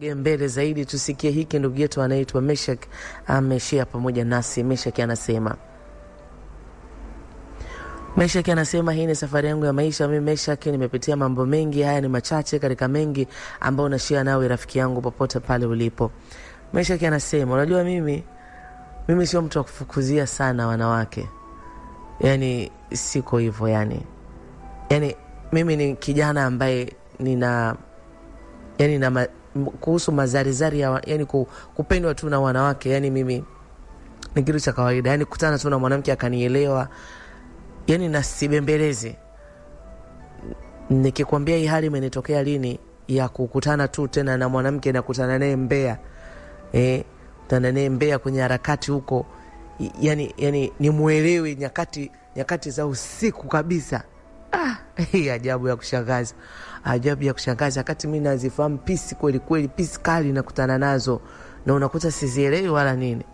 Mbele zaidi tusikie hiki ndugu yetu anaitwa Meshak ameshare pamoja nasi. Meshak anasema hii ni safari yangu ya maisha. Mimi Meshak nimepitia mambo mengi, haya ni machache katika mengi ambao na share nawe rafiki yangu popote pale ulipo. Meshak anasema unajua mimi sio mtu wa kufukuzia sana wanawake. Yani siko hivyo yani mimi ni kijana ambaye nina kuhusu mazarizari ya kupendwa tu na wanawake, yani mimi ni kitu cha kawaida. Yani kutana tu na mwanamke akanielewa, yani nasibembelezi. Nikikwambia hii hali imenitokea lini ya kukutana tu tena na mwanamke na kutana naye Mbeya, kutana naye Mbeya kwenye harakati huko, yani nimuelewe nyakati za usiku kabisa. Hii ajabu ya kushangaza wakati mimi nazifahamu pisi kweli pisi kali nakutana nazo na unakuta sizielewi wala nini.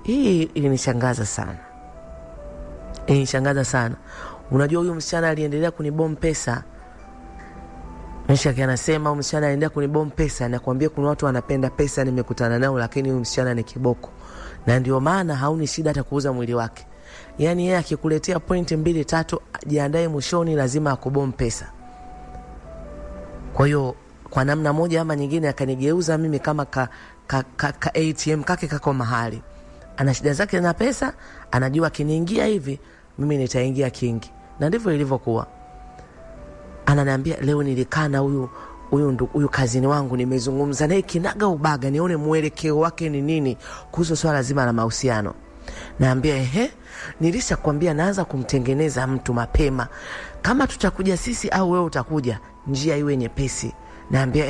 Hii inishangaza sana. Unajua huyu msichana aliendelea kunibom pesa. Meshak anasema huyu msichana aliendelea kunibom pesa, na kuambia kuna watu wanapenda pesa nimekutana nao, lakini huyu msichana ni kiboko. Na ndio maana hauni shida hata kuuza mwili wake. Yani yeye akikuletea point 2-3 jiandae mwishoni lazima akubom pesa. Kwa hiyo kwa namna moja ama nyingine akanigeuza mimi kama ka ATM kake kako mahali. Ana shida zake na pesa, anajua kiniingia hivi mimi nitaingia kingi. Na ndivyo ilivyokuwa. Ananiambia leo nilikaa na huyu kazini wangu, nimezungumza naye kinaga ubaga nione mwelekeo wake ni nini kuhusu swala zima la mahusiano. Naambia nilishakwambia naanza kumtengeneza mtu mapema. Kama tutakuja sisi au wewe utakuja, njia iwe nyepesi. Naambia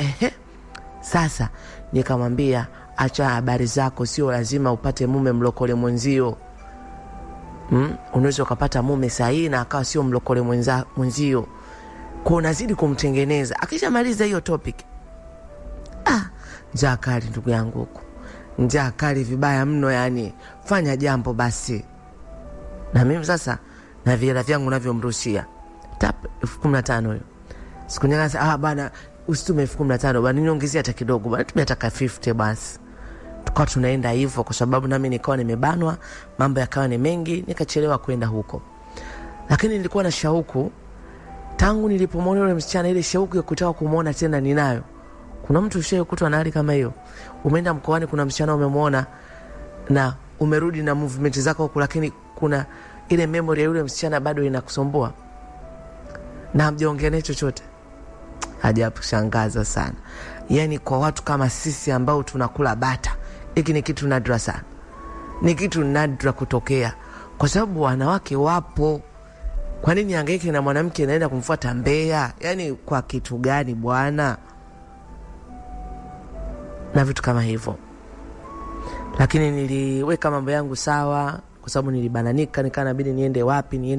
sasa nikamwambia acha habari zako, sio lazima upate mume mlokole mwenzio. Unaweza ukapata mume sahihi na akawa sio mlokole mwenzio. Kwa unazidi kumtengeneza. Akishamaliza hiyo topic, njaa kali ndugu yangu huko. Njaa kali vibaya mno, yani fanya jambo basi. Na mimi sasa na viela vyangu navyomrushia tap 15 hiyo. Siku nyingine bana usitume 15 bana, niongezea hata kidogo bana, tumetaka 50 basi. Tukao tunaenda hivyo kwa sababu nami nikawa nimebanwa, mambo yakawa ni mengi, nikachelewa kwenda huko. Lakini nilikuwa na shauku tangu nilipomwona yule msichana, ile shauku ya kutaka kumuona tena ninayo. Kuna mtu ushayekutwa na hali kama hiyo? Umeenda mkoani, kuna msichana umemwona na umerudi na movement zako huko, lakini kuna ile memory ya yule msichana bado inakusumbua na hamjaongea naye chochote. Ajabu kushangaza sana. Yani kwa watu kama sisi ambao tunakula bata, hiki ni kitu nadra sana. Ni kitu nadra kutokea kwa sababu wanawake wapo. Kwa nini hangaike na mwanamke naenda kumfuata Mbeya? Yani kwa kitu gani bwana? Na vitu kama hivyo. Lakini niliweka mambo yangu sawa kwa sababu nilibananika, nikanabidi niende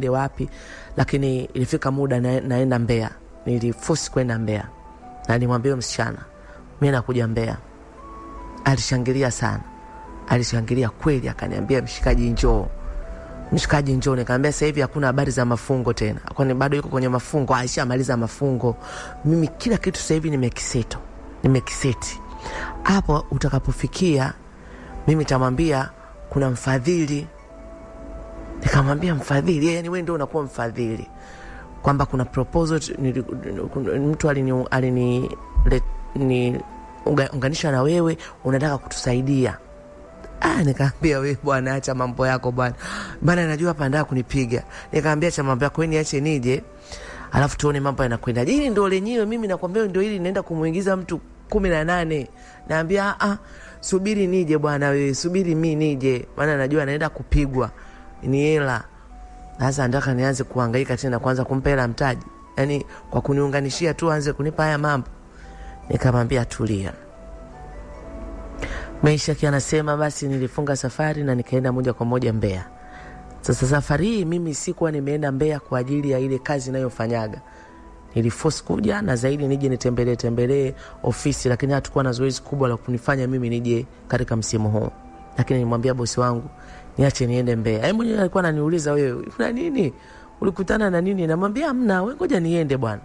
wapi. Lakini ilifika muda naenda Mbeya. Niliforce kwenda Mbeya. Na nilimwambia msichana, mimi nakuja Mbeya. Alishangilia sana. Alishangilia kweli, akaniambia mshikaji njoo. Nikamwambia sasa hivi hakuna habari za mafungo tena. Kwani bado yuko kwenye mafungo, aishamaliza mafungo. Mimi kila kitu sasa hivi nimekiseti. Hapo utakapofikia mimi nitamwambia kuna mfadhili. Nikamwambia mfadhili, yani wewe ndio unakuwa mfadhili. Kwamba kuna proposal mtu unganisha na wewe, unataka kutusaidia. Nikamwambia wewe bwana acha mambo yako bwana. Bana najua hapa ndio kunipiga. Nikamwambia acha mambo yako, niache nije. Alafu tuone mambo yanakwenda. Hili ndio lenyewe mimi nakwambia ndio hili naenda kumuingiza mtu 18. Naambia subiri nije bwana wewe, subiri mimi nije. Maana najua naenda kupigwa. Ni hela. Sasa nataka nianze kuhangaika tena kwanza kumpa hela mtaji. Yani kwa kuniunganishia tu aanze kunipa haya mambo. Nikamwambia tulia. Meshak anasema basi nilifunga safari na nikaenda moja kwa moja Mbeya. Sasa safari hii mimi sikuwa nimeenda Mbeya kwa ajili ya ile kazi ninayofanyaga. Niliforce kuja na zaidi nije nitembelee ofisi, lakini hatakuwa na zoezi kubwa la kunifanya mimi nije katika msimu huu. Lakini nilimwambia bosi wangu niache niende Mbeya. Yeye mwenyewe alikuwa ananiuliza wewe una nini? Ulikutana na nini? Namwambia hamna, wewe ngoja niende bwana.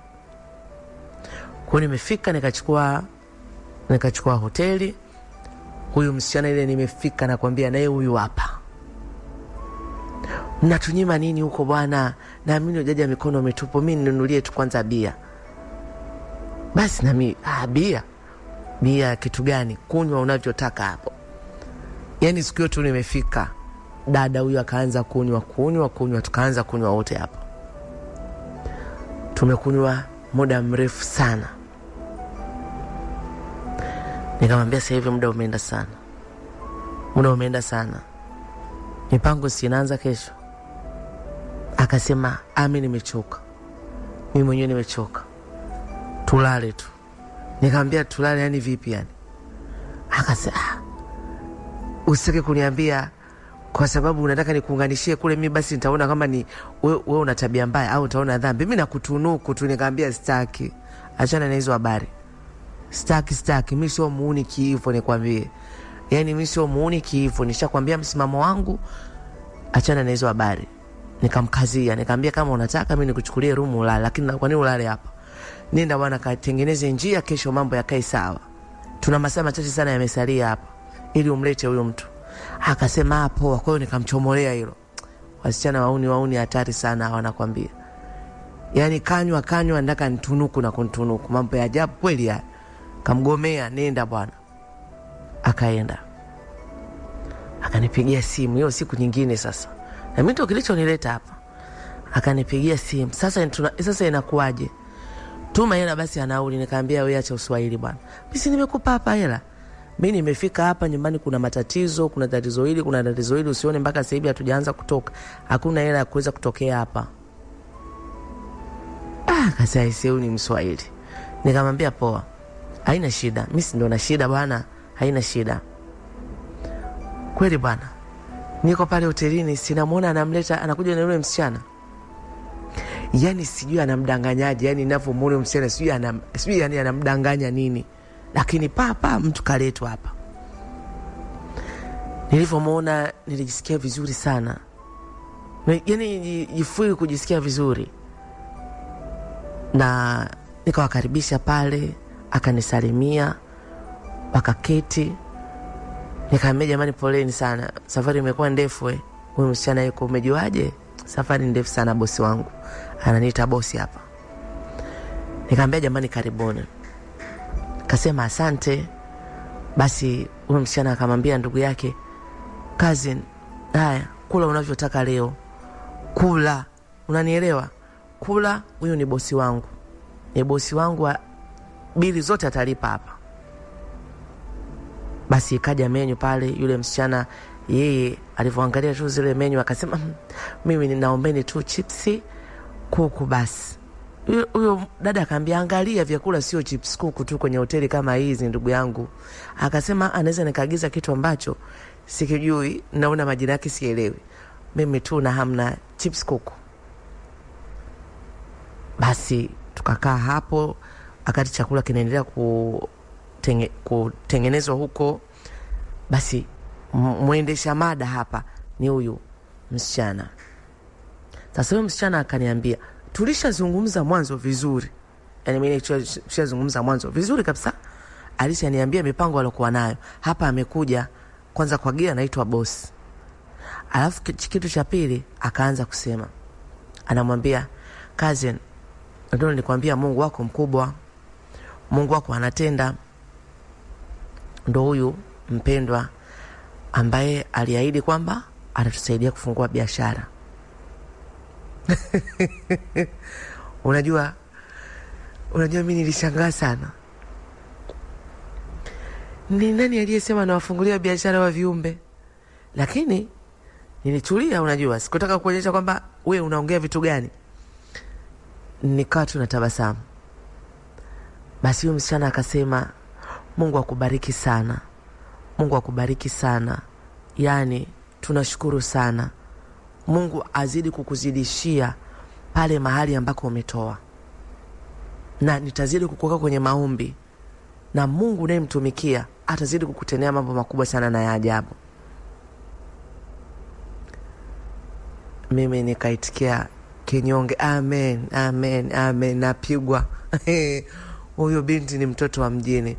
Kwa nimefika nikachukua Nikachukua hoteli. Huyu msichana ile nimefika na kuambia naye huyu hapa. Mnatunyima nini huko bwana? Na mimi hujaja mikono mitupu, mimi ninunulie tu kwanza bia. Basi na mimi, bia? Bia kitu gani? Kunywa unavyotaka hapo. Yaani siku yote nimefika, dada huyu akaanza kunywa, tukaanza kunywa wote hapo. Tumekunywa muda mrefu sana. Nikamwambia sasa hivi muda umeenda sana. Mipango si inaanza kesho. Akasema, mimi nimechoka. Mimi mwenyewe nimechoka. Tulale tu. Nikamwambia tulale yani vipi yani? Akasema, usitake kuniambia kwa sababu unataka nikuunganishie kule, mimi basi nitaona kama ni wewe una tabia mbaya au utaona dhambi. Mimi nakutunuku tu. Nikamwambia sitaki. Achana na hizo habari. Sitaki. Mimi sio muuni kiivo nikwambie. Yaani mimi sio muuni kiivo, nishakwambia msimamo wangu. Achana na hizo habari. Nikamkazia, nikamwambia kama unataka mimi nikuchukulie room ulale, lakini kwa nini ulale hapa? Nenda bwana katengeneze njia, kesho mambo yakae sawa. Tuna masaa machache sana yamesalia hapa ili umlete huyo mtu. Akasema hapo. Kwa hiyo nikamchomolea hilo. Wasichana wauni hatari sana wanakwambia. Yaani kanywa ndaka nitunuku na kuntunuku. Mambo ya ajabu kweli ya. Kamgomea, nenda bwana. Akaenda. Akanipigia simu hiyo siku nyingine sasa. Na mimi ndo kilichonileta hapa. Akanipigia simu. Sasa inakuaje? Tuma hela basi ya nauli. Nikamwambia wewe acha uswahili bwana. Mimi nimekupa hapa hela. Mimi nimefika hapa nyumbani, kuna matatizo, kuna tatizo hili, usione mpaka sasa hivi hatujaanza kutoka. Hakuna hela ya kuweza kutokea hapa. Kasai sio ni Mswahili. Nikamwambia poa. Haina shida. Mimi si ndo na shida bwana. Haina shida. Kweli bwana. Niko pale hotelini, sinamuona anamleta, anakuja na yule msichana. Yaani sijui anamdanganyaje, yaani ninavyomuona msichana sijui yani anamdanganya nini. Lakini mtu kaletwa hapa. Nilivyomuona nilijisikia vizuri sana. Yaani jifui kujisikia vizuri. Na nikawakaribisha pale, akanisalimia, wakaketi. Nikamwambia jamani poleni sana. Safari imekuwa ndefu Huyu msichana yuko umejuaje? Safari ndefu sana bosi wangu. Ananiita bosi hapa. Nikamwambia jamani karibuni. Kasema asante. Basi huyu msichana akamwambia ndugu yake, cousin, haya kula unavyotaka leo. Kula, unanielewa? Kula, huyu ni bosi wangu. Ni bosi wangu, bili zote atalipa hapa. Basi ikaja menu pale, yule msichana yeye alivyoangalia tu zile menu akasema mimi ninaombeni tu chipsi kuku basi. Huyo dada akamwambia angalia vyakula sio chips kuku tu kwenye hoteli kama hizi ndugu yangu. Akasema anaweza nikaagiza kitu ambacho sikijui, naona majina yake sielewi. Mimi tu na hamna chips kuku. Basi tukakaa hapo akati chakula kinaendelea kutengenezwa huko. Basi muendesha mada hapa ni huyu msichana. Sasa huyo msichana akaniambia tulishazungumza mwanzo vizuri. Yaani mimi tulishazungumza mwanzo vizuri kabisa. Alishaniambia mipango aliyokuwa nayo. Hapa amekuja kwanza kwa gia anaitwa boss. Alafu kitu cha pili akaanza kusema. Anamwambia cousin, ndio nilikwambia Mungu wako mkubwa. Mungu wako anatenda. Ndio huyu mpendwa ambaye aliahidi kwamba atatusaidia kufungua biashara. Unajua mimi nilishangaa sana. Ni nani aliyesema na wafungulia biashara wa viumbe? Lakini nilitulia, unajua sikutaka kuonyesha kwamba wewe unaongea vitu gani. Nikaa tu natabasamu. Basi huyo msichana akasema Mungu akubariki sana. Mungu akubariki sana. Yaani tunashukuru sana. Mungu azidi kukuzidishia pale mahali ambako umetoa. Na nitazidi kukuweka kwenye maombi. Na Mungu unayemtumikia atazidi kukutendea mambo makubwa sana na ya ajabu. Mimi nikaitikia kinyonge amen, amen, amen. Napigwa. Huyo binti ni mtoto wa mjini.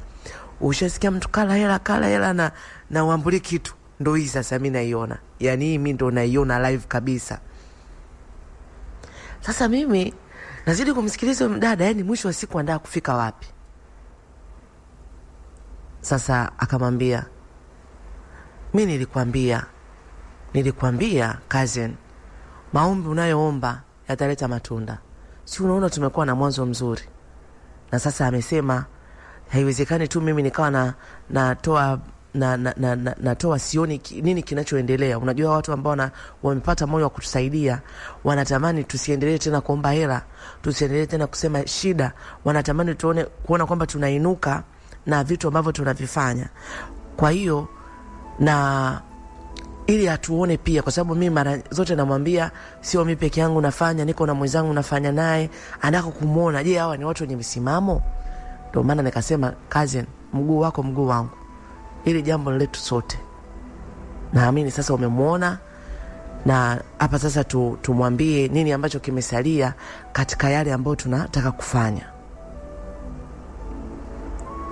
Ushasikia mtu kala hela na uambuli kitu. Ndo hii sasa mimi naiona. Yani hii mimi ndo naiona live kabisa. Sasa mimi nazidi kumsikiliza mdada, yani mwisho wa siku anataka kufika wapi? Sasa akamwambia, mimi nilikwambia cousin, maombi unayoomba yataleta matunda. Si unaona tumekuwa na mwanzo mzuri. Na sasa amesema haiwezekani tu mimi nikawa natoa sioni nini kinachoendelea. Unajua watu ambao wamepata moyo wa kutusaidia wanatamani tusiendelee tena kuomba hela, tusiendelee tena kusema shida. Wanatamani kuona kwamba tunainuka na vitu ambavyo tunavifanya. Kwa hiyo na ili atuone pia, kwa sababu mimi mara zote namwambia sio mimi peke yangu nafanya, niko na mwenzangu nafanya naye, anataka kumuona je hawa ni watu wenye msimamo. Ndio maana nikasema cousin, mguu wako mguu wangu, ili jambo letu sote. Naamini sasa umemuona, na hapa sasa tumwambie nini ambacho kimesalia katika yale ambayo tunataka kufanya.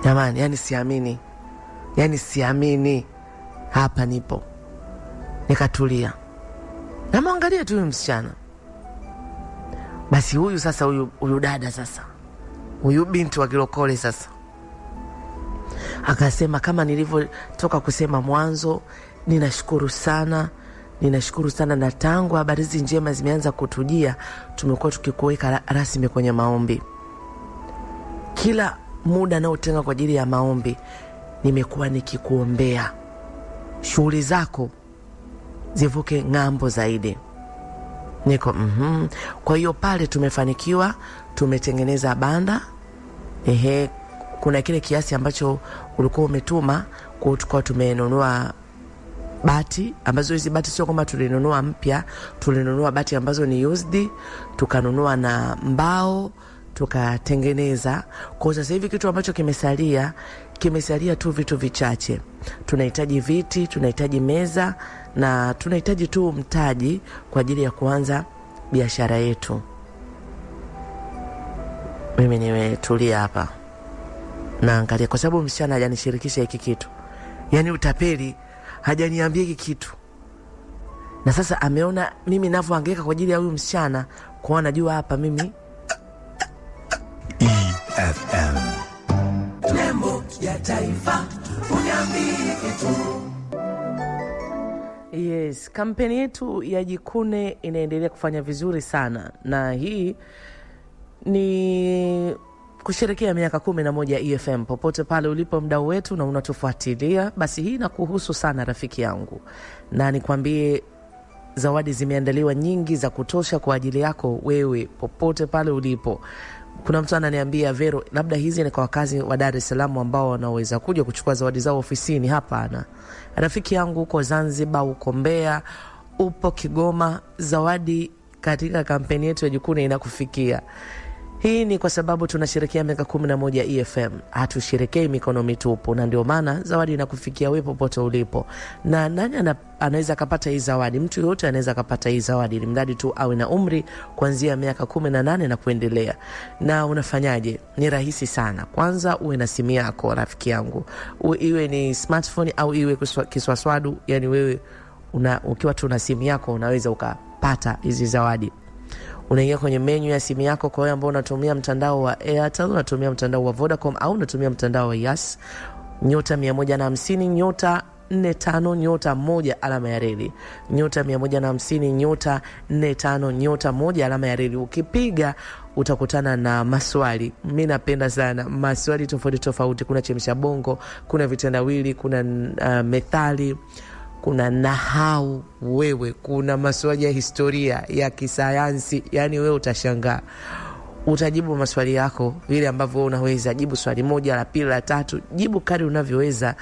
Jamani, yani siamini hapa nipo. Nikatulia. Na muangalia tu msichana. Basi huyu sasa huyu dada sasa, huyu binti wa Kilokole sasa akasema, kama nilivyotoka kusema mwanzo, ninashukuru sana na tangu habari hizi njema zimeanza kutujia, tumekuwa tukikuweka rasmi kwenye maombi. Kila muda naotenga kwa ajili ya maombi nimekuwa nikikuombea shughuli zako zivuke ngambo zaidi. Niko Kwa hiyo pale tumefanikiwa, tumetengeneza banda. Kuna kile kiasi ambacho ulikuwa umetuma, kwa tukao tumenunua bati, ambazo hizi bati sio kwamba tulinunua mpya, tulinunua bati ambazo ni used, tukanunua na mbao, tukatengeneza. Kwa sasa hivi kitu ambacho kimesalia tu vitu vichache. Tunahitaji viti, tunahitaji meza, na tunahitaji tu mtaji kwa ajili ya kuanza biashara yetu. Mimi nimetulia hapa naangalia, kwa sababu msichana hajanishirikisha hiki kitu. Yani utapeli hajaniambia hiki kitu. Na sasa ameona mimi ninavyohangaika kwa ajili ya huyu msichana, kwa anajua hapa mimi EFM Nembo ya Taifa, uniambie kitu. Yes, kampeni yetu ya Jikune inaendelea kufanya vizuri sana, na hii ni kusherehekea miaka 11 ya EFM. Popote pale ulipo mdau wetu na unatufuatilia, basi hii inakuhusu sana rafiki yangu. Na nikwambie zawadi zimeandaliwa nyingi za kutosha kwa ajili yako wewe popote pale ulipo. Kuna mtu ananiambia, Vero, labda hizi ni kwa wakazi wa Dar es Salaam ambao wanaweza kuja kuchukua zawadi zao ofisini. Hapana. Rafiki yangu, uko Zanzibar, uko Mbeya, upo Kigoma, zawadi katika kampeni yetu ya Jikune inakufikia. Hii ni kwa sababu tunasherehekea miaka 11 ya EFM. Hatusherehekei mikono mitupu, na ndio maana zawadi inakufikia wewe popote ulipo. Na nani anaweza kupata hii zawadi? Mtu yote anaweza kupata hii zawadi, ni mradi tu awe na umri kuanzia miaka 18 na kuendelea. Na unafanyaje? Ni rahisi sana. Kwanza uwe na simu yako rafiki yangu. Iwe ni smartphone au iwe kiswaswadu, yani wewe ukiwa tu na simu yako unaweza ukapata hizi zawadi. Unaingia kwenye menu ya simu yako, kwa wewe ambao unatumia mtandao wa Airtel, unatumia mtandao wa Vodacom au unatumia mtandao wa Yas, nyota 150 nyota 45 nyota 1 alama ya reli, nyota 150 nyota 45 nyota 1 alama ya reli. Ukipiga utakutana na maswali. Mimi napenda sana maswali tofauti. Kuna chemsha bongo, kuna vitendawili, kuna methali, kuna nahau, kuna maswali ya historia, ya kisayansi. Yani wewe utashangaa. Utajibu maswali yako vile ambavyo unaweza. Jibu swali moja, la pili, la tatu. Jibu kadri unavyoweza.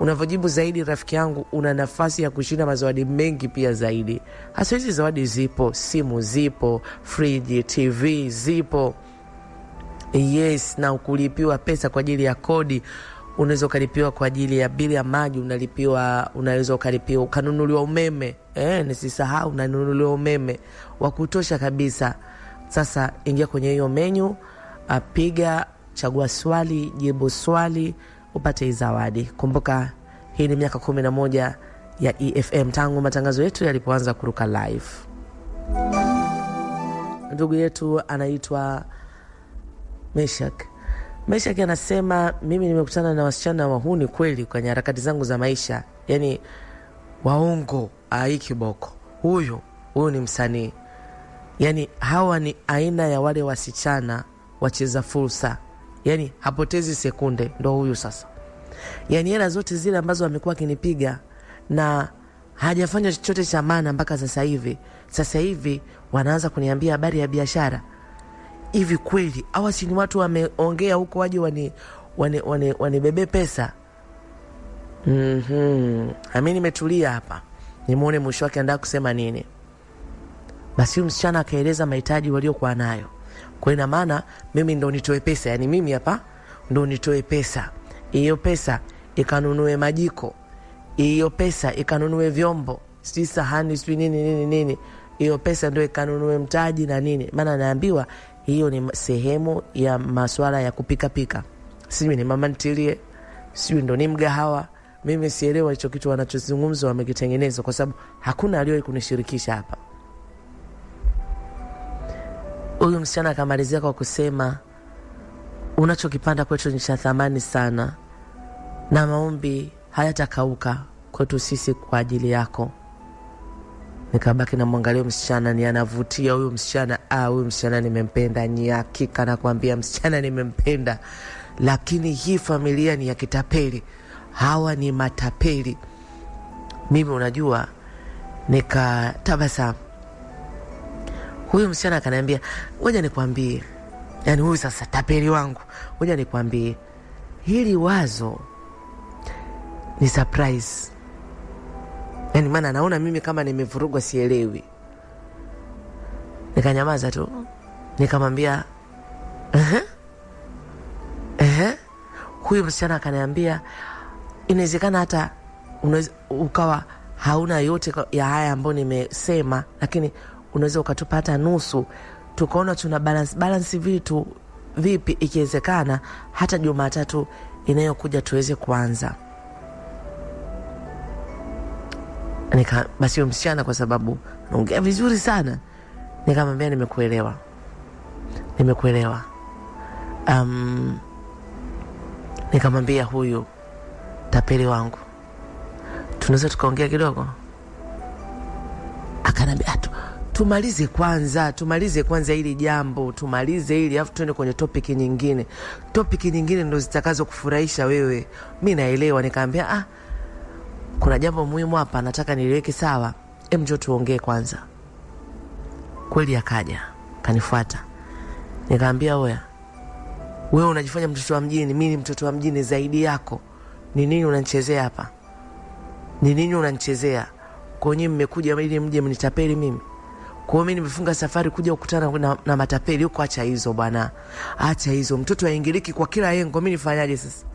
Unavyojibu zaidi rafiki yangu, una nafasi ya kushinda mazawadi mengi pia zaidi. Hasa hizi zawadi zipo, simu zipo, friji, TV zipo. Yes, na ukulipiwa pesa kwa ajili ya kodi. Unaweza ukalipiwa kwa ajili ya bili ya maji, unaweza ukalipiwa, ukanunuliwa umeme. Nisisahau, unanunuliwa umeme wa kutosha kabisa. Sasa ingia kwenye hiyo menu, piga, chagua swali, jibu swali, upate hii zawadi. Kumbuka hii ni miaka 11 ya EFM tangu matangazo yetu yalipoanza kuruka live. Ndugu yetu anaitwa Meshak anasema, mimi nimekutana na wasichana wahuni kweli kwenye harakati zangu za maisha. Yani waongo kiboko. Huyu ni msanii. Yani hawa ni aina ya wale wasichana wacheza fursa. Yani hapotezi sekunde, ndo huyu sasa. Yani hela zote zile ambazo amekuwa akinipiga na hajafanya chochote cha maana mpaka sasa hivi wanaanza kuniambia habari ya biashara. Hivi kweli hawa si ni watu wameongea huko waje wanibebe pesa? Mimi nimetulia hapa nimuone mwisho wake anataka kusema nini. Basi huyu msichana akaeleza mahitaji waliokuwa nayo. Kwa ina maana mimi ndo nitoe pesa, yani mimi hapa ndo nitoe pesa. Hiyo pesa ikanunue majiko, hiyo pesa ikanunue vyombo, si sahani, si nini. Hiyo pesa ndio ikanunue mtaji na nini. Maana naambiwa hiyo ni sehemu ya masuala ya kupika. Sijui ni mama ntilie, sijui ndo ni mgahawa. Mimi sielewa hicho kitu wanachozungumza wamekitengeneza, kwa sababu hakuna aliyewahi kunishirikisha hapa. Huyu msichana akamalizia kwa kusema, unachokipanda kwetu ni cha thamani sana, na maombi hayatakauka kwetu sisi kwa ajili yako. Nikabaki na mwangalia msichana, ni anavutia huyu msichana. Huyu msichana nimempenda, ni hakika nakwambia msichana nimempenda. Lakini hii familia ni ya kitapeli. Hawa ni matapeli. Mimi unajua nikatabasamu. Huyu msichana akaniambia, ngoja nikwambie. Yani huyu sasa tapeli wangu. Ngoja nikwambie. Hili wazo ni surprise. Yani maana naona mimi kama nimevurugwa, sielewi. Nikanyamaza tu. Nikamwambia, Huyu msichana akaniambia, inawezekana hata ukawa hauna yote ya haya ambayo nimesema, lakini unaweza ukatupa hata nusu, tukaona tuna balance vitu vipi, ikiwezekana hata Jumatatu inayokuja tuweze kuanza. Basi msichana, kwa sababu anaongea vizuri sana, nikamwambia nimekuelewa. Nikamwambia huyu tapeli wangu, tunaweza tukaongea kidogo? Akanambia, tumalize kwanza hili jambo, tumalize hili afu tuende kwenye topic nyingine. Topic nyingine ndo zitakazo kufurahisha wewe. Mimi naelewa. Nikamwambia, kuna jambo muhimu hapa nataka niliweke sawa. Njoo tuongee kwanza. Kweli akaja, kanifuata. Nikamwambia, wewe unajifanya mtoto wa mjini, mimi ni mtoto wa mjini zaidi yako. Ni nini unanichezea hapa? Ni nini unanichezea? Kwa nini mmekuja ili mje mnitapeli mimi? Kwa mimi nimefunga safari kuja kukutana na matapeli huko. Acha hizo bwana. Acha hizo. Mtoto aingiliki kwa kila yengo. Mimi nifanyaje sasa?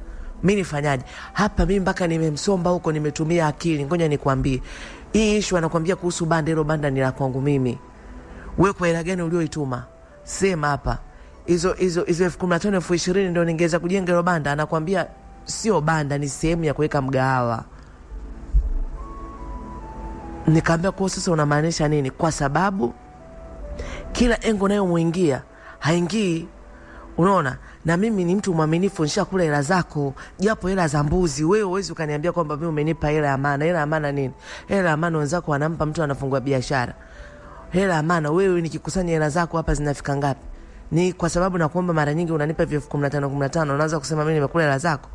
Hapa mimi mpaka nimemsomba huko, nimetumia akili. Ngoja nikwambie. Hii issue anakuambia kuhusu banda, hilo banda ni la kwangu mimi. Wewe kwa hela gani ulioituma? Sema hapa. Hizo 15,000 20,000 ndio ningeweza kujenga hilo banda. Anakuambia sio banda, ni sehemu ya kuweka mgahawa. Nikamwambia, kwa sasa unamaanisha nini? Kwa sababu kila engo nayo muingia haingii. Unaona? Na mimi ni mtu mwaminifu, nishakula hela zako, japo hela za mbuzi. Wewe huwezi ukaniambia kwamba mimi umenipa hela ya maana. Hela ya maana nini? Hela ya maana wenzako wanampa mtu anafungua biashara. Hela ya maana wewe nikikusanya hela zako hapa zinafika ngapi? Ni kwa sababu nakuomba mara nyingi unanipa 15,000 unaanza kusema mimi nimekula hela zako.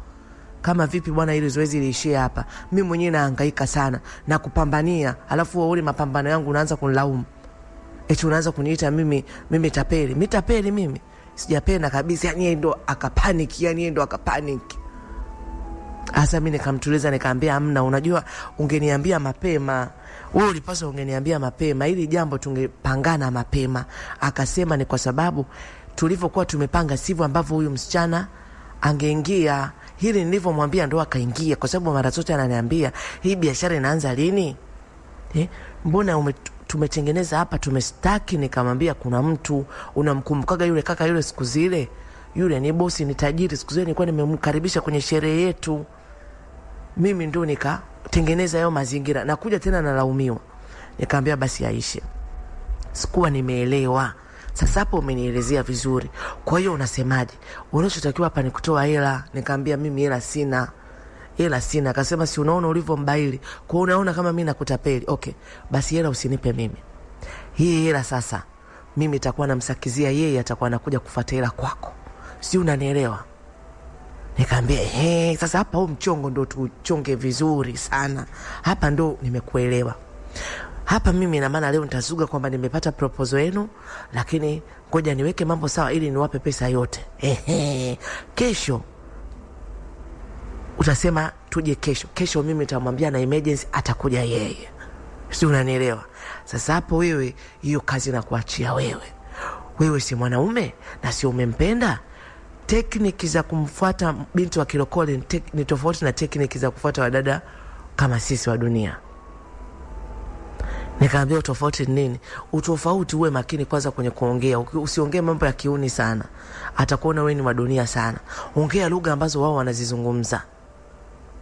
Kama vipi bwana, ili zoezi liishie hapa. Mimi mwenyewe nahangaika sana na kupambania, alafu wewe mapambano yangu unaanza kunilaumu. Unaanza kuniita mimi tapeli. Mimi tapeli mimi? Sijapenda kabisa. Yani yeye ndo akapanic. Asa mimi nikamtuliza, nikamwambia amna, unajua ungeniambia mapema. Wewe ulipaswa ungeniambia mapema, ili jambo tungepangana mapema. Akasema ni kwa sababu tulivyokuwa tumepanga sivyo ambavyo huyu msichana angeingia. Hili nilivyomwambia ndo akaingia, kwa sababu mara zote ananiambia hii biashara inaanza lini? Mbona tumetengeneza hapa tumestaki? Nikamwambia kuna mtu unamkumbukaga yule kaka yule siku zile yule ni bosi, ni tajiri. Siku zote nilikuwa nimemkaribisha kwenye sherehe yetu, mimi ndo nikatengeneza hayo mazingira, na kuja tena nalaumiwa. Nikamwambia basi aishe, sikuwa nimeelewa. Sasa hapo umenielezea vizuri, kwa hiyo unasemaje? Unachotakiwa hapa ni kutoa hela. Nikamwambia mimi hela sina. Akasema si unaona ulivyombaili, kwa unaona kama mimi nakutapeli. Okay, basi hela usinipe mimi. Hii hela sasa mimi nitakuwa namsakizia yeye, atakuwa anakuja kufuata hela kwako. Si unanielewa? Nikamwambia sasa hapa huu mchongo ndo tuchonge vizuri sana. Hapa ndo nimekuelewa. Hapa mimi na maana leo nitazuga kwamba nimepata proposal yenu, lakini ngoja niweke mambo sawa ili niwape pesa yote. Kesho utasema tuje kesho. Kesho mimi nitamwambia na emergency atakuja yeye. Si unanielewa? Sasa hapo wewe hiyo kazi na kuachia wewe. Wewe si mwanaume na si umempenda. Tekniki za kumfuata binti wa kilokole ni tofauti na tekniki za kufuata wadada kama sisi wa dunia. Nikamwambia utofauti nini? Utofauti uwe makini kwanza kwenye kuongea. Usiongee mambo ya kiuni sana, atakuona wewe ni wa dunia sana. Ongea lugha ambazo wao wanazizungumza.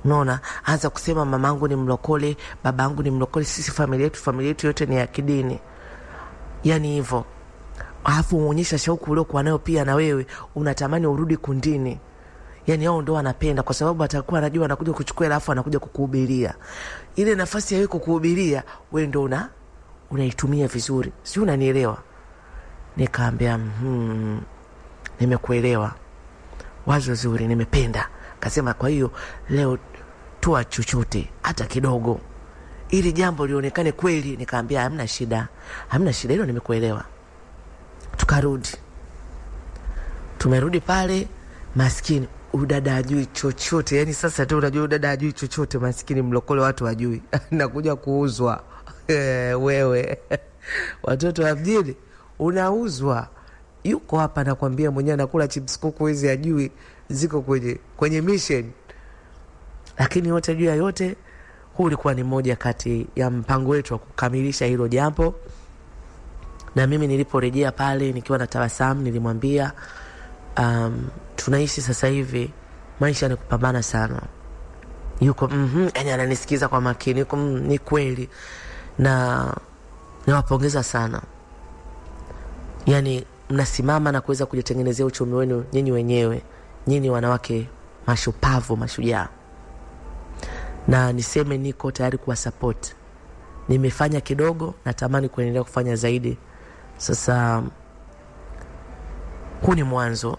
Unaona, anza kusema mamangu ni mlokole, babangu ni mlokole, sisi familia yetu yote ni ya kidini. Yani hivyo. Alafu uonyesha shauku uliokuwa nayo pia na wewe unatamani urudi kundini. Yani hao ndo wanapenda, kwa sababu atakuwa anajua anakuja kuchukua, alafu anakuja kukuhubiria. Ile nafasi ya wewe kukuhubiria, wewe ndo unaitumia vizuri. Si unanielewa? Nikamwambia nimekuelewa. Wazo zuri, nimependa. Akasema kwa hiyo leo toa chochote hata kidogo ili jambo lionekane kweli. Nikamwambia hamna shida, hilo nimekuelewa. Tukarudi. Tumerudi pale, maskini udada ajui chochote. Yani sasa tu unajua udada ajui chochote, maskini mlokole watu ajui. Nakuja kuuzwa. Wewe watoto wa mjini unauzwa. Yuko hapa nakwambia mwenyewe anakula chips kuku hizi ajui ziko kwenye mission. Lakini yote juu ya yote, huu ulikuwa ni moja kati ya mpango wetu wa kukamilisha hilo jambo. Na mimi niliporejea pale nikiwa na tabasamu, nilimwambia tunaishi sasa hivi maisha ni kupambana sana. Yuko yani ananisikiza kwa makini. Yuko ni kweli, na nawapongeza sana. Yani mnasimama na kuweza kujitengenezea uchumi wenu nyinyi wenyewe. Nyinyi wanawake mashupavu, mashujaa. Na niseme niko tayari kuwa support. Nimefanya kidogo, natamani kuendelea kufanya zaidi. Sasa huu ni mwanzo,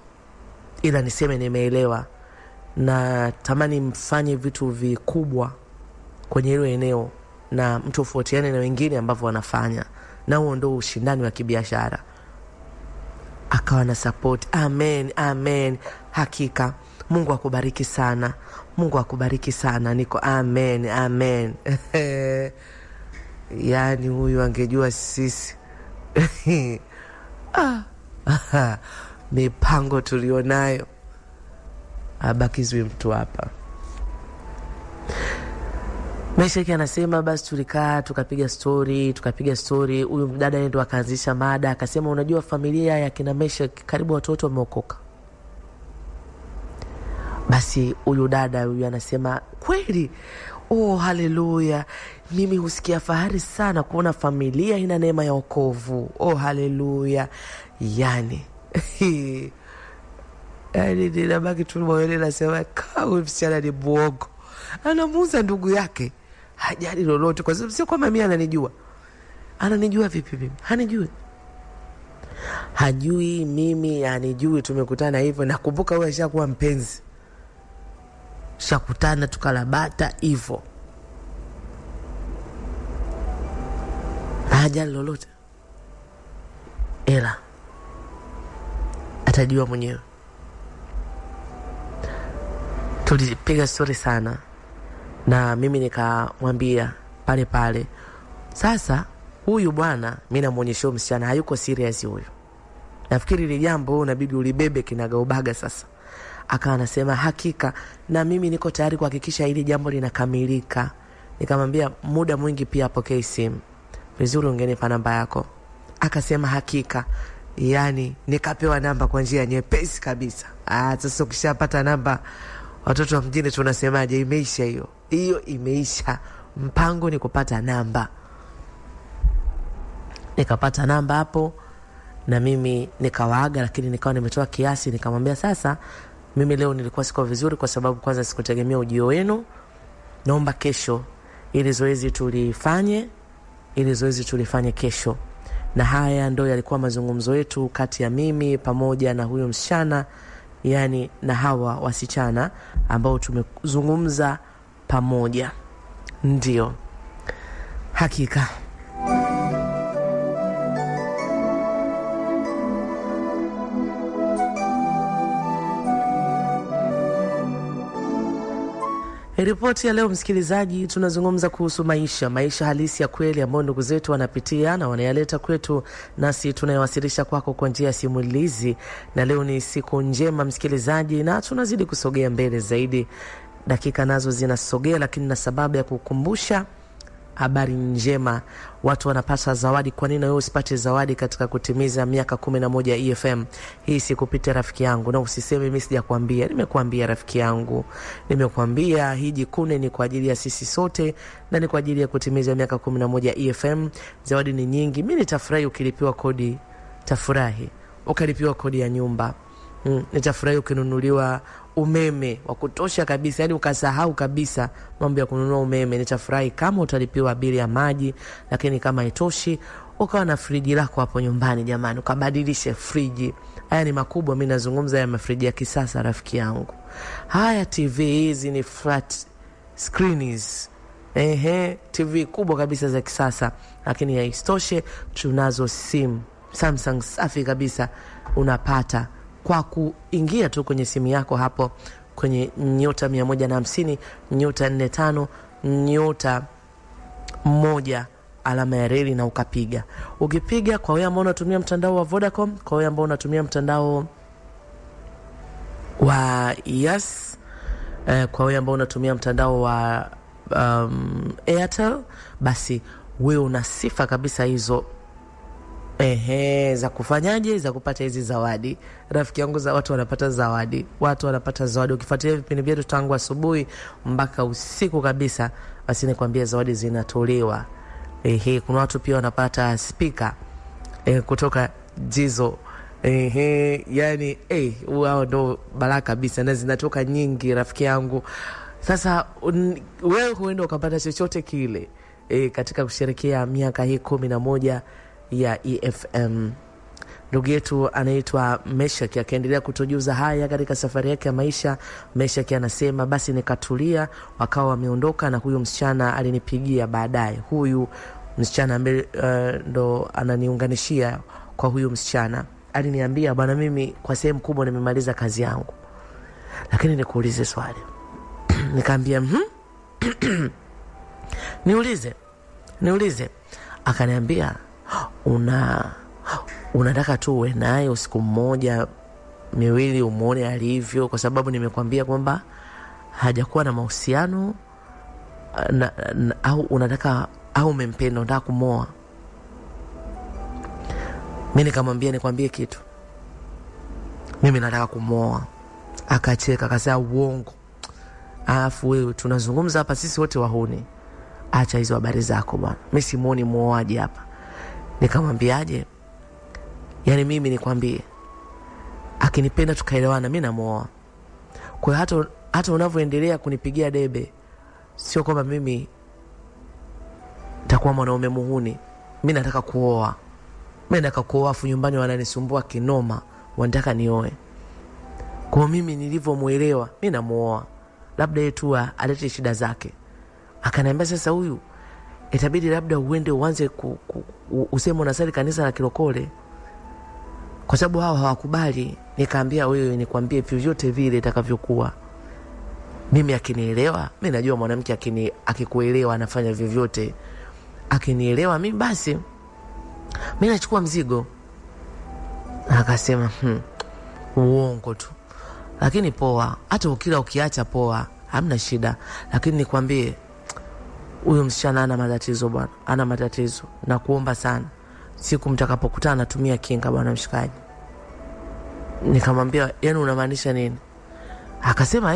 ila niseme nimeelewa, na tamani mfanye vitu vikubwa kwenye hilo eneo na mtofautiane na wengine ambao wanafanya, na huo ndio ushindani wa kibiashara. Akawa na support. Amen. Hakika Mungu akubariki sana. Niko amen. Yani huyu angejua sisi mipango tulionayo, abakizwe mtu hapa. Meshaki anasema basi tulikaa tukapiga story. Huyu mdada ndo akaanzisha mada, akasema unajua familia ya kina Meshaki karibu watoto wameokoka. Basi huyu dada huyu anasema kweli, haleluya, mimi husikia fahari sana kuona familia ina neema ya wokovu. Haleluya. Yani ninabaki tu moyoni nasema kawe msichana ni muongo. Anamuuza ndugu yake, hajali lolote, kwa sababu sio kama mimi ananijua. Ananijua vipi mimi? Hajui mimi, anijui. Tumekutana hivyo, nakumbuka wewe ashakuwa mpenzi. Shakutana tukalabata hivyo. Hajali lolote. Ela atajua mwenyewe. Tulipiga story sana, na mimi nikamwambia pale sasa huyu bwana mimi namuonyesha msichana hayuko serious huyu. Nafikiri ile jambo unabidi ulibebe kinagaubaga sasa. Akawa anasema hakika na mimi niko tayari kuhakikisha hili jambo linakamilika. Nikamwambia muda mwingi pia apokee simu. Vizuri ungenipa namba yako. Akasema hakika yani nikapewa namba kwa njia nyepesi kabisa. Sasa ukishapata namba, watoto wa mjini tunasemaje, imeisha hiyo. Hiyo imeisha. Mpango ni kupata namba. Nikapata namba hapo na mimi nikawaaga, lakini nikawa nimetoa kiasi. Nikamwambia sasa mimi leo nilikuwa siko vizuri kwa sababu kwanza sikutegemea ujio wenu. Naomba kesho ili zoezi tulifanye kesho. Na haya ndio yalikuwa mazungumzo yetu kati ya mimi pamoja na huyo msichana, yani na hawa wasichana ambao tumezungumza pamoja. Ndio. Hakika. Ripoti ya leo msikilizaji, tunazungumza kuhusu maisha halisi ya kweli ambayo ndugu zetu wanapitia na wanayaleta kwetu, nasi tunayawasilisha kwako kwa njia ya simulizi. Na leo ni siku njema msikilizaji, na tunazidi kusogea mbele zaidi. Dakika nazo zinasogea, lakini na sababu ya kukumbusha habari njema, watu wanapata zawadi. Kwa nini wewe usipate zawadi katika kutimiza miaka 11 ya EFM? Hii sikupita rafiki yangu, na usiseme mimi sijakwambia. Nimekuambia rafiki yangu, nimekuambia hii jikune ni kwa ajili ya sisi sote na ni kwa ajili ya kutimiza miaka 11 ya EFM. Zawadi ni nyingi. Mimi nitafurahi ukilipiwa kodi, tafurahi ukalipiwa kodi ya nyumba. Nitafurahi ukinunuliwa umeme wa kutosha kabisa, yani ukasahau kabisa mambo ya kununua umeme. Nitafurahi kama utalipiwa bili ya maji, lakini kama haitoshi ukawa na friji lako hapo nyumbani. Jamani, ukabadilishe friji. Haya ni makubwa, mimi nazungumza ya mafriji ya kisasa rafiki yangu. Haya TV hizi ni flat screens. TV kubwa kabisa za kisasa, lakini haistoshe tunazo simu Samsung safi kabisa. Unapata kwa kuingia tu kwenye simu yako hapo kwenye nyota 150 nyota 45 nyota 1 alama ya reli na ukapiga. Ukipiga, kwa wewe ambao unatumia mtandao wa Vodacom, kwa wewe ambao unatumia mtandao wa Yes, kwa wewe ambao unatumia mtandao wa Airtel, basi wewe una sifa kabisa hizo za kufanyaje, za kupata hizi zawadi. Rafiki yangu, za watu wanapata zawadi. Ukifuatilia vipindi vyetu tangu asubuhi mpaka usiku kabisa, basi nikwambia zawadi zinatolewa. Kuna watu pia wanapata speaker kutoka Jizo. Yani wao ndo baraka kabisa, na zinatoka nyingi rafiki yangu. Sasa wewe huenda ukapata chochote kile katika kusherehekea miaka hii 11 ya EFM. Ndugu yetu anaitwa Meshaki akaendelea kutujuza haya katika safari yake ya maisha. Meshaki anasema basi nikatulia, wakawa wameondoka, na huyu msichana alinipigia baadaye. Huyu msichana ambaye ndo ananiunganishia kwa huyu msichana, aliniambia bwana, mimi kwa sehemu kubwa nimemaliza kazi yangu, lakini nikuulize swali. Nikamwambia niulize. Akaniambia unataka tu uwe naye usiku mmoja miwili umuone alivyo, kwa sababu nimekwambia kwamba hajakuwa na mahusiano au unataka au umempenda, unataka kumoa. Mimi nikamwambia nikwambie kitu, mimi nataka kumoa. Akacheka akasema uongo, alafu wewe tunazungumza hapa sisi wote wahuni, acha hizo habari zako bwana, mimi simuoni muoaji hapa. Nikamwambiaje, yani mimi nikwambie, akinipenda tukaelewana, mimi namuoa. Kwa hiyo hata unavyoendelea kunipigia debe, sio kwamba mimi nitakuwa mwanaume muhuni. Mimi nataka kuoa. Afu nyumbani wananisumbua kinoma, wanataka nioe. Kwa mimi nilivyomuelewa, mimi namuoa, labda yeye tu alete shida zake. Akaniambia sasa huyu itabidi labda uende uanze useme unasali kanisa la Kilokole, kwa sababu hao hawakubali. Nikaambia wewe, nikwambie vyote vile itakavyokuwa, mimi akinielewa, mimi najua mwanamke akikuelewa anafanya vyovyote. Akinielewa mimi, basi mimi nachukua mzigo. Akasema uongo tu, lakini poa, hata ukiacha poa, hamna shida. Lakini nikwambie, huyo msichana ana matatizo bwana, ana matatizo. Na kuomba sana siku mtakapokutana tumia kinga bwana mshikaji. Nikamwambia yani unamaanisha nini? Akasema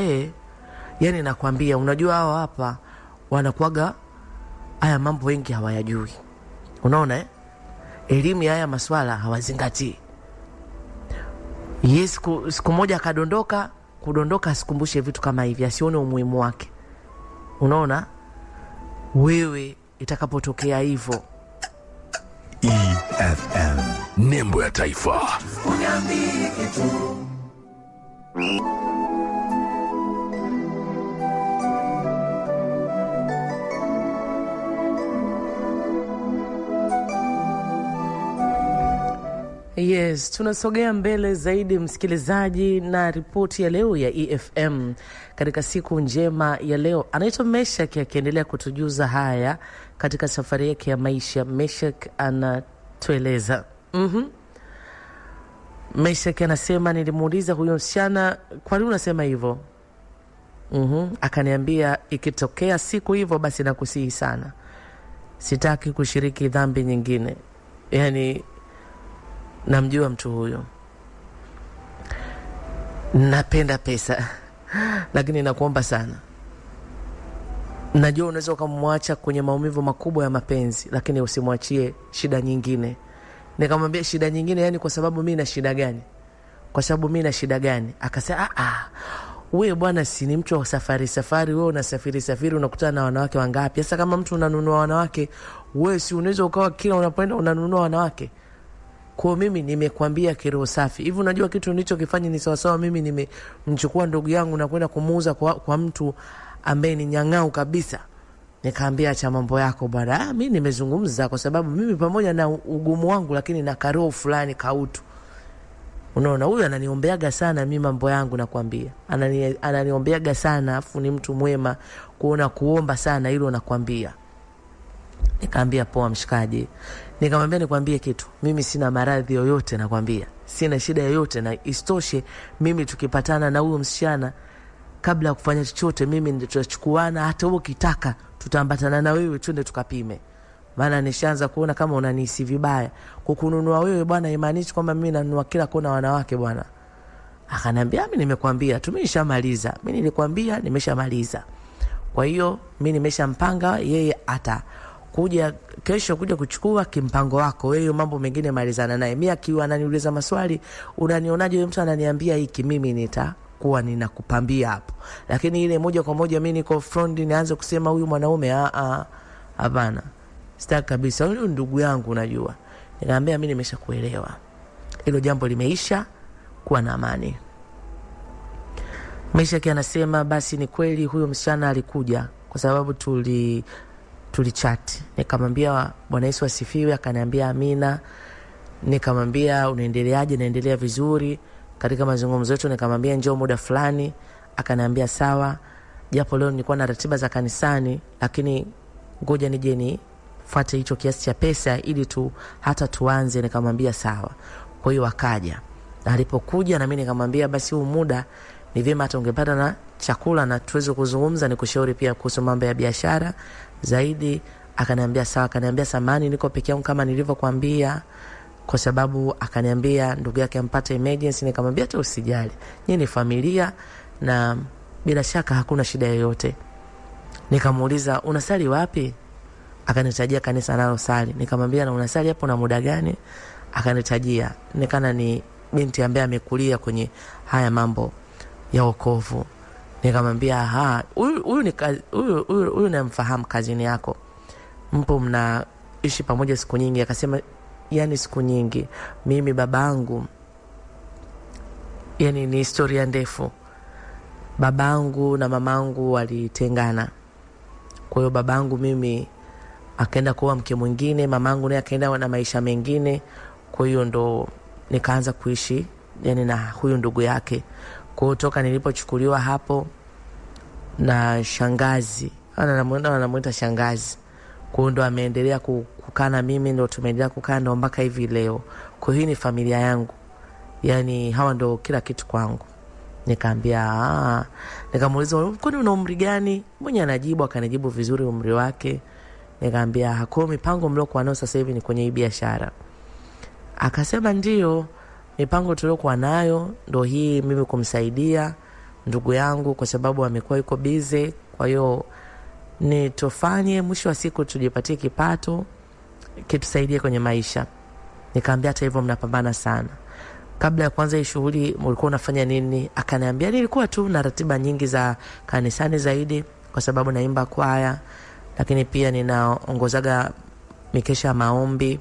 yani nakwambia unajua hao hapa wanakuaga haya mambo wengi hawayajui. Unaona elimu ya haya maswala hawazingatii. Siku moja akadondoka, kudondoka asikumbushe vitu kama hivi, asione umuhimu wake. Unaona? Wewe itakapotokea hivyo EFM, nembo ya taifa. Uniambie kitu. Yes, tunasogea mbele zaidi msikilizaji na ripoti ya leo ya EFM katika siku njema ya leo. Anaitwa Meshak akiendelea kutujuza haya katika safari yake ya maisha. Meshak anatueleza. Meshak anasema nilimuuliza huyo msichana kwa nini unasema hivyo? Akaniambia ikitokea siku hivyo basi nakusihi sana. Sitaki kushiriki dhambi nyingine. Yani namjua mtu huyo. Napenda pesa. Lakini nakuomba sana. Najua unaweza kumwacha kwenye maumivu makubwa ya mapenzi, lakini usimwachie shida nyingine. Nikamwambia shida nyingine yani kwa sababu mimi na shida gani? Kwa sababu mimi na shida gani? Akasema wewe bwana si ni mtu wa safari, wewe unasafiri unakutana na wanawake wangapi? Sasa kama mtu unanunua wanawake, wewe si unaweza ukawa kila unapoenda unanunua wanawake? Kwa mimi nimekwambia kiroho safi. Hivi unajua kitu nilichokifanya ni sawa mimi nimemchukua ndugu yangu na kwenda kumuuza kwa mtu ambaye ni nyang'au kabisa. Nikaambia acha mambo yako bwana. Mimi nimezungumza kwa sababu mimi pamoja na ugumu wangu lakini na karoho fulani kautu. Unaona huyu ananiombeaga sana mimi mambo yangu nakwambia. Ananiombeaga sana afu ni mtu mwema kuomba sana hilo nakwambia. Nikaambia poa mshikaji. Nikamwambia nikwambie kitu. Mimi sina maradhi yoyote nakwambia. Sina shida yoyote na istoshe mimi tukipatana na huyo msichana kabla ya kufanya chochote mimi ndio tutachukuana hata wewe ukitaka tutaambatana na wewe twende tukapime. Maana nishaanza kuona kama unanihisi vibaya. Kukununua wewe bwana imaanishi kwamba mimi nanunua kila kona wanawake bwana. Akaniambia mimi nimekwambia tumeshamaliza. Mimi nilikwambia nimeshamaliza. Kwa hiyo mimi nimeshampanga yeye kuja kesho kuja kuchukua kimpango wako wewe mambo mengine malizana naye. Mimi akiwa ananiuliza maswali unanionaje wewe mtu ananiambia hiki mimi nitakuwa ninakupambia hapo. Lakini ile moja kwa moja mimi niko front nianze kusema huyu mwanaume hapana. Sitaki kabisa huyu ndugu yangu unajua. Nikamwambia mimi nimeshakuelewa. Hilo jambo limeisha, kuwa na amani. Meshak anasema basi ni kweli huyo msichana alikuja kwa sababu tulichat. Nikamwambia Bwana Yesu asifiwe, akaniambia amina. Nikamwambia unaendeleaje? Naendelea vizuri. Katika mazungumzo yetu nikamwambia njoo muda fulani, akaniambia sawa. Japo leo nilikuwa na ratiba za kanisani lakini ngoja nije nifuate hicho kiasi cha pesa ili hata tuanze. Nikamwambia sawa. Kwa hiyo akaja. Alipokuja na mimi nikamwambia basi huu muda ni vyema hata ungepata na chakula na tuweze kuzungumza, nikushauri pia kuhusu mambo ya biashara zaidi. Akaniambia sawa. Akaniambia samani niko peke yangu kama nilivyokuambia kwa sababu akaniambia ndugu yake ampata emergency. Nikamwambia hata usijali, nyinyi ni familia na bila shaka hakuna shida yoyote. Nikamuuliza unasali wapi? Akanitajia kanisa nalo sali. Nikamwambia na unasali hapo na muda gani? Akanitajia. Nikana ni binti ambaye amekulia kwenye haya mambo ya wokovu. Nikamwambia huyu namfahamu kazini yako. Mpo mnaishi pamoja siku nyingi? Akasema yani siku nyingi. Mimi babangu yani ni historia ndefu. Babangu na mamangu walitengana. Kwa hiyo babangu mimi akaenda kuoa mke mwingine, mamangu naye akaenda na maisha mengine. Kwa hiyo ndo nikaanza kuishi yani na huyu ndugu yake. Kwa hiyo toka nilipochukuliwa hapo na shangazi, anamuita shangazi. Kwa hiyo ndo ameendelea kukaa na mimi, ndo tumeendelea kukaa ndo mpaka hivi leo. Kwa hiyo ni familia yangu. Yani hawa ndo kila kitu kwangu. Nikaambia nikamuuliza kwani una umri gani? Mwenye anajibu akanijibu vizuri umri wake. Nikaambia hakuna mipango mliokuwa nayo sasa hivi ni kwenye hii biashara. Akasema ndio, mipango tuliokuwa nayo ndio hii, mimi kumsaidia ndugu yangu kwa sababu amekuwa yuko busy, kwa hiyo ni tufanye mwisho wa siku tujipatie kipato kitusaidie kwenye maisha. Nikamwambia hata hivyo mnapambana sana. Kabla ya kuanza hii shughuli mlikuwa unafanya nini? Akaniambia nilikuwa tu na ratiba nyingi za kanisani zaidi kwa sababu naimba kwaya, lakini pia ninaongozaga mikesha maombi.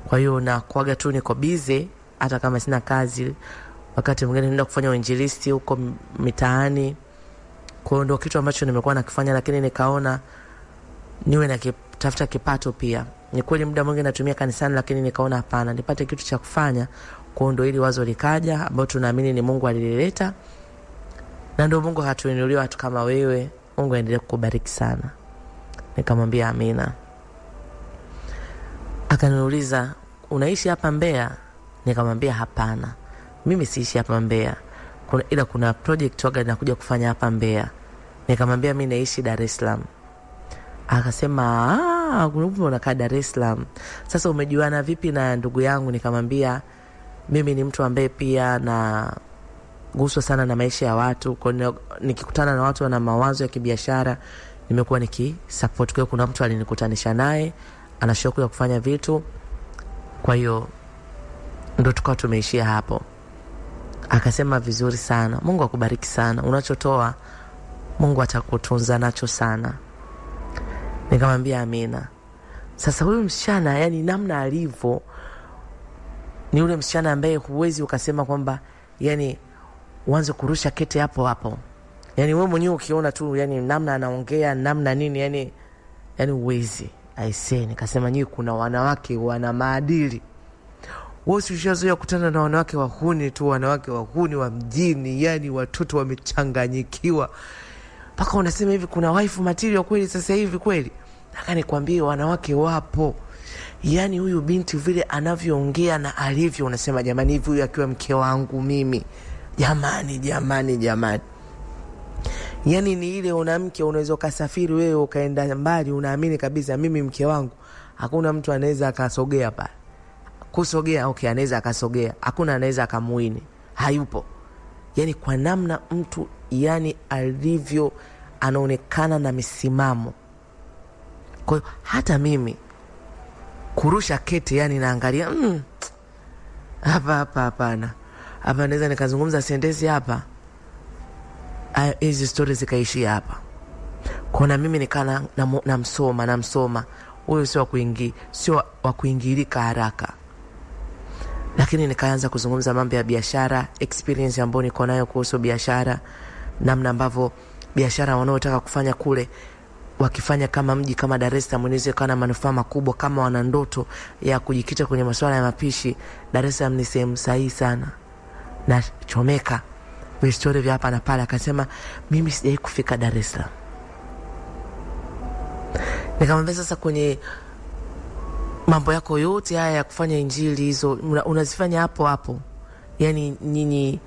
Kwa hiyo na kuaga tu niko busy hata kama sina kazi. Wakati mwingine naenda kufanya uinjilisti huko mitaani. Kwa hiyo ndio kitu ambacho nimekuwa nakifanya, lakini nikaona niwe na tafuta kipato pia. Ni kweli muda mwingi natumia kanisani, lakini nikaona hapana, nipate kitu cha kufanya. Kwa hiyo ndio ili wazo likaja ambao tunaamini ni Mungu alilileta. Na ndio Mungu hatuinuliwa watu kama wewe. Mungu aendelee kukubariki sana. Nikamwambia amina. Akaniuliza, unaishi hapa Mbeya? Nikamwambia hapana, mimi siishi hapa Mbeya. Ila kuna project waga nakuja kufanya hapa Mbeya. Nikamwambia mimi naishi Dar es Salaam. Akasema kumbe unakaa Dar es Salaam. Sasa umejuana vipi na ndugu yangu? Nikamwambia mimi ni mtu ambaye pia na guswa sana na maisha ya watu. Kwa nikikutana na watu wana mawazo ya kibiashara, nimekuwa nikisupport. Kwa kuna mtu alinikutanisha naye, ana shauku ya kufanya vitu. Kwa hiyo ndio tukao tumeishia hapo. Akasema vizuri sana, Mungu akubariki sana, unachotoa Mungu atakutunza nacho sana. Nikamwambia amina. Sasa huyu msichana, yani namna alivyo, ni ule msichana ambaye huwezi ukasema kwamba yani uanze kurusha kete hapo hapo. Yani wewe mwenyewe ukiona tu yani namna anaongea, namna nini, yani uwezi. Aisee, nikasema nyinyi kuna wanawake wana maadili. Wewe usishazoea kutana na wanawake wahuni tu, wanawake wahuni wa mjini, yani watoto wamechanganyikiwa. Paka unasema hivi kuna wife material kweli sasa hivi kweli? Nataka nikwambie wanawake wapo. Yani huyu binti vile anavyoongea na alivyo, unasema jamani, hivi huyu akiwa mke wangu mimi, jamani. Yani ni ile unamke unaweza kusafiri wewe ukaenda mbali, unaamini kabisa mimi mke wangu hakuna mtu anaweza akasogea pale. Kusogea okay, anaweza akasogea, hakuna anaweza akamuini, hayupo. Yani kwa namna mtu yani alivyo anaonekana na misimamo. Kwa hiyo hata mimi kurusha kete yani naangalia hapana. Hapa naweza nikazungumza sentensi hapa, hizi stories zikaishia hapa. Kuna mimi nikana namsoma huyo sio wa kuingilika haraka. Lakini nikaanza kuzungumza mambo ya biashara, experience ambayo niko nayo kuhusu biashara, namna ambavyo biashara wanaotaka kufanya kule wakifanya kama mji kama Dar es Salaam inaweza kuwa na manufaa makubwa. Kama wana ndoto ya kujikita kwenye masuala ya mapishi, Dar es Salaam ni sehemu sahihi sana. Na chomeka historia vya hapa na pale. Akasema mimi sijai kufika Dar es Salaam. Nikamwambia sasa kwenye mambo yako yote haya ya kufanya injili hizo unazifanya hapo. Yani nyinyi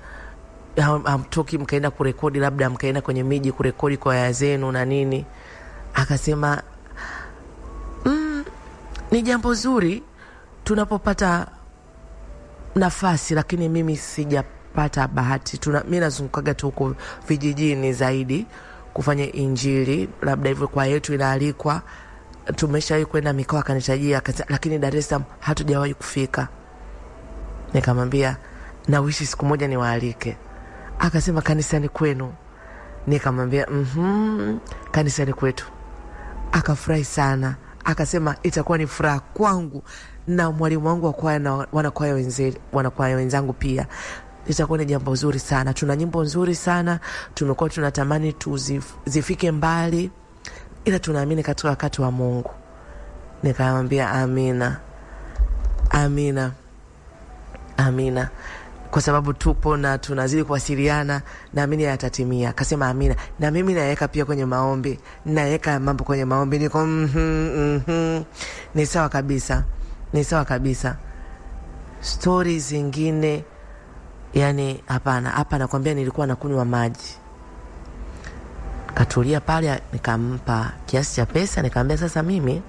hamtoki mkaenda kurekodi, labda mkaenda kwenye miji kurekodi kwa ya zenu na nini? Akasema ni jambo zuri tunapopata nafasi, lakini mimi sijapata bahati. Mimi nazungukaga tu huko vijijini zaidi kufanya injili, labda hivyo kwa yetu inaalikwa. Tumeshawahi kwenda mikoa kanitajia, lakini Dar es Salaam hatujawahi kufika. Nikamwambia na wishi siku moja niwaalike. Akasema kanisani kwenu? Nikamwambia kanisani kwetu. Akafurahi sana. Akasema itakuwa ni furaha kwangu na mwalimu wangu wa kwaya na wanakwaya wenzangu pia. Itakuwa ni jambo zuri sana. Tuna nyimbo nzuri sana. Tumekuwa tunatamani tuzifike mbali. Ila tunaamini katika wakati wa Mungu. Nikamwambia amina. Kwa sababu tupo na tunazidi kuwasiliana, naamini yatatimia. Akasema amina. Na mimi naweka pia kwenye maombi. Naweka mambo kwenye maombi. Niko Ni sawa kabisa. Stories zingine yani hapana. Hapa nakwambia nilikuwa nakunywa maji. Katulia pale, nikampa kiasi cha pesa, nikamwambia sasa mimi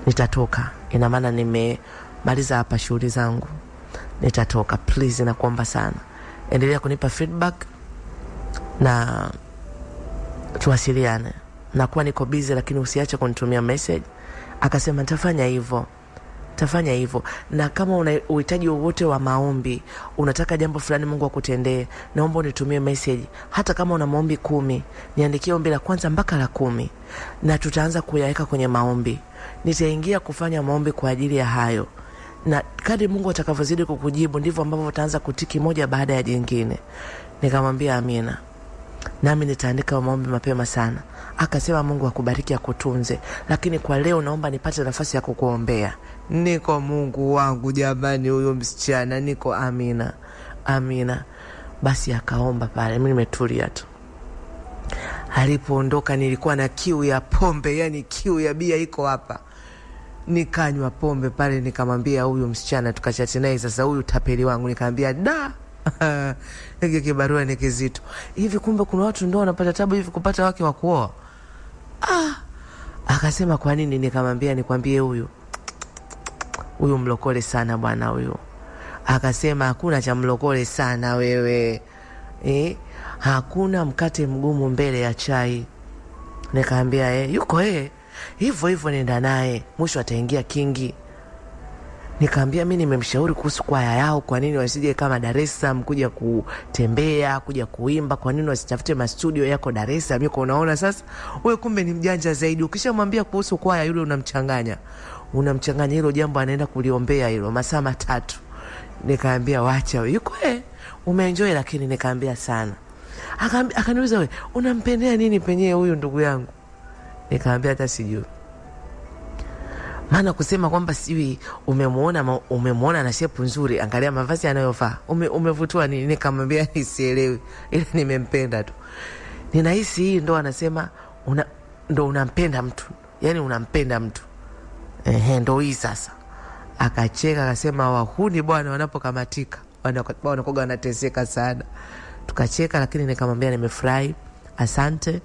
nitatoka. Ina maana maliza hapa shughuli zangu, nitatoka, please nakuomba sana. Endelea kunipa feedback na tuwasiliane. Nakuwa niko busy lakini usiache kunitumia message. Akasema nitafanya hivyo. Tafanya hivyo. Na kama una uhitaji wowote wa maombi, unataka jambo fulani Mungu akutendee, naomba unitumie message. Hata kama una maombi 10, niandikie ombi la kwanza mpaka la 10 na tutaanza kuyaweka kwenye maombi. Nitaingia kufanya maombi kwa ajili ya hayo. Na kadri Mungu atakavyozidi kukujibu ndivyo ambavyo utaanza kutiki moja baada ya jingine. Nikamwambia amina. Nami nitaandika maombi mapema sana. Akasema Mungu akubariki akutunze, lakini kwa leo naomba nipate nafasi ya kukuombea. Niko Mungu wangu jamani, huyo msichana niko. Amina. Amina. Basi akaomba pale, mimi nimetulia tu. Alipoondoka nilikuwa na kiu ya pombe, yani kiu ya bia iko hapa. Nikanywa pombe pale, nikamwambia huyu msichana, tukachati naye sasa, huyu tapeli wangu, nikamwambia da hiki kibarua ni kizito. Hivi kumbe kuna watu ndio wanapata tabu hivi kupata wake wa kuoa. Akasema kwa nini? Nikamwambia nikwambie huyu mlokole sana bwana huyu. Akasema hakuna cha mlokole sana wewe. Hakuna mkate mgumu mbele ya chai. Nikamwambia yuko hivyo hivyo, nenda naye mwisho ataingia kingi. Nikamwambia mimi nimemshauri kuhusu kwaya yao, kwa nini wasije kama Dar es Salaam kuja kutembea, kuja kuimba, kwa nini wasitafute ma studio yako Dar es Salaam? Yuko unaona sasa, wewe kumbe ni mjanja zaidi. Ukishamwambia kuhusu kwaya yule unamchanganya hilo jambo, anaenda kuliombea hilo masaa 3. Nikamwambia wacha wewe, yuko umeenjoy. Lakini nikamwambia sana. Akaniuliza wewe unampendea nini penyewe huyu ndugu yangu? Nikamwambia hata sijui. Maana kusema kwamba siwi umemuona na shepu nzuri, angalia mavazi anayovaa, umevutwa nini? Nikamwambia sielewi, ila nimempenda tu. Ninahisi hii ndo anasema ndo unampenda mtu, yani unampenda mtu. Ndo hii sasa. Akacheka akasema wahuni bwana wanapokamatika wanakoga wanateseka sana. Tukacheka, lakini nikamwambia nimefurahi, asante,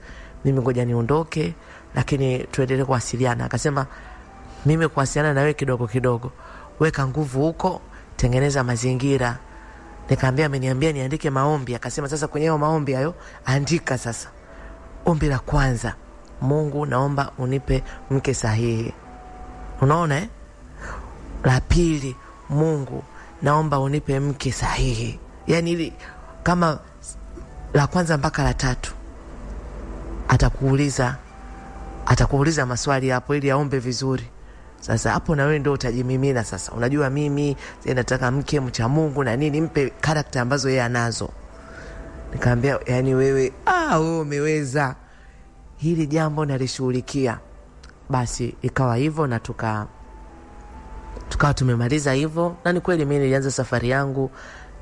mimi ngoja niondoke, lakini tuendelee kuwasiliana. Akasema mimi kuwasiliana na wewe kidogo kidogo, weka nguvu huko, tengeneza mazingira. Nikamwambia ameniambia niandike maombi. Akasema sasa kwenye hayo maombi hayo andika sasa. Ombi la kwanza, Mungu naomba unipe mke sahihi. Unaona La pili, Mungu naomba unipe mke sahihi. Yani ili kama la kwanza mpaka la 3 atakuuliza maswali hapo ili aombe vizuri. Sasa hapo na wewe ndio utajimimina sasa. Unajua mimi nataka mke mcha Mungu na nini, mpe character ambazo yeye anazo. Nikamwambia yani wewe umeweza. Hili jambo nalishughulikia. Basi ikawa hivyo na tukawa tumemaliza hivyo. Na ni kweli mimi nilianza safari yangu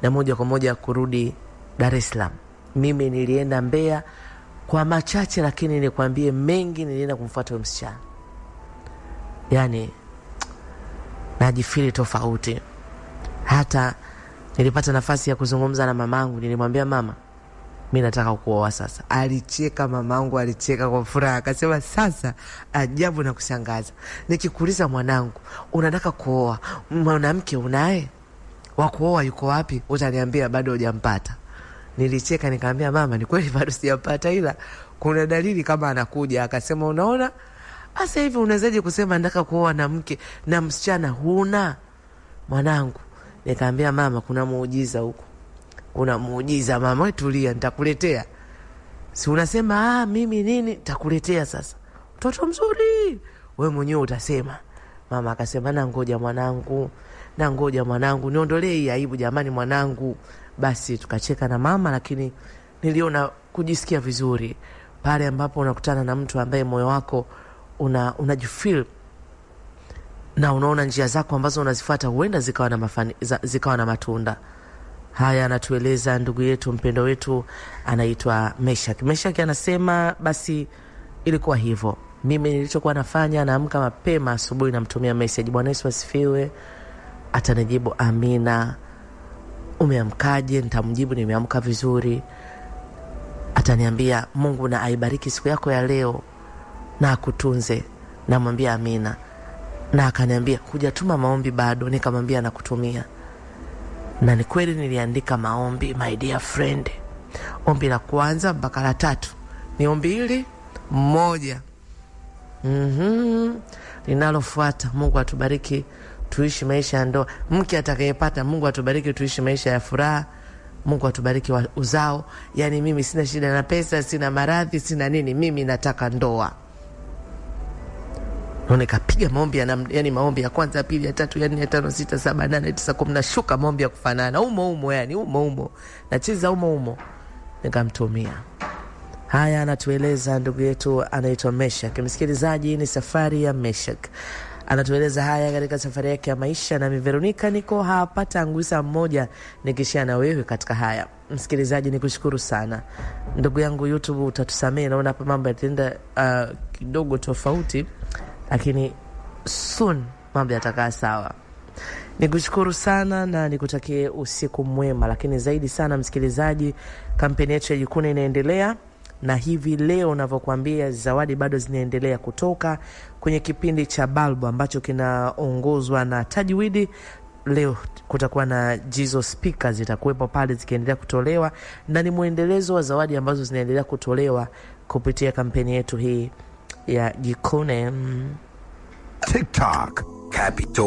na moja kwa moja kurudi Dar es Salaam. Mimi nilienda Mbeya kwa machache, lakini nikwambie mengi nilienda kumfuata msichana. Yani najifili tofauti. Hata nilipata nafasi ya kuzungumza na mamangu, nilimwambia mama, mimi nataka kuoa sasa. Alicheka mamangu, alicheka kwa furaha, akasema sasa ajabu na kushangaza. Nikikuuliza mwanangu, unataka kuoa, mwanamke unaye wa kuoa yuko wapi? Utaniambia bado hujampata. Nilicheka nikamwambia mama, ni kweli bado sijapata, ila kuna dalili kama anakuja. Akasema unaona, asa hivi unawezaje kusema nataka kuoa na mke na msichana huna mwanangu? Nikamwambia mama, kuna muujiza huko. Kuna muujiza mama, wewe tulia, nitakuletea. Si unasema mimi nini, nitakuletea sasa. Mtoto mzuri, wewe mwenyewe utasema. Mama akasema na ngoja mwanangu, niondolee hii aibu jamani mwanangu. Basi tukacheka na mama, lakini niliona kujisikia vizuri pale ambapo unakutana na mtu ambaye moyo wako unajifeel na unaona njia zako ambazo unazifuata huenda zikawa na matunda. Haya anatueleza ndugu yetu mpendo wetu anaitwa Meshak. Meshak anasema basi ilikuwa hivyo. Mimi nilichokuwa nafanya, naamka mapema asubuhi namtumia message, Bwana Yesu asifiwe. Atanijibu amina. Umeamkaje? Nitamjibu nimeamka vizuri. Ataniambia Mungu na aibariki siku yako ya leo na akutunze. Namwambia amina. Na akaniambia hujatuma maombi bado. Nikamwambia nakutumia. Na ni kweli niliandika maombi, my dear friend. Ombi la kwanza mpaka la 3 ni ombi hili moja. Linalofuata, Mungu atubariki tuishi maisha ya ndoa. Mke atakayepata, Mungu atubariki tuishi maisha ya furaha. Mungu atubariki uzao. Yani mimi sina shida na pesa, sina maradhi, sina nini, mimi nataka ndoa. Nikapiga maombi yani maombi ya kwanza, ya pili, ya 3, ya 4, ya 5, 6, 7, 8, 9, 10 na shuka maombi ya kufanana. Umo yani umo. Nacheza umo. Nikamtumia. Haya anatueleza ndugu yetu anaitwa Meshak. Msikilizaji, ni safari ya Meshak. Anatueleza haya katika safari yake ya maisha. Na mimi Veronica niko hapa tangu saa 1 nikishia na wewe katika haya. Msikilizaji, nikushukuru sana. Ndugu yangu YouTube utatusamee, naona hapa mambo yataenda kidogo tofauti, lakini soon mambo yatakaa sawa. Nikushukuru sana na nikutakie usiku mwema. Lakini zaidi sana msikilizaji, kampeni yetu ya Jikune inaendelea. Na hivi leo ninavyokuambia, zawadi bado zinaendelea kutoka kwenye kipindi cha Balbu ambacho kinaongozwa na Tajwidi. Leo kutakuwa na Jizo speakers zitakuwepo pale zikiendelea kutolewa, na ni muendelezo wa zawadi ambazo zinaendelea kutolewa kupitia kampeni yetu hii ya Jikune. TikTok Capital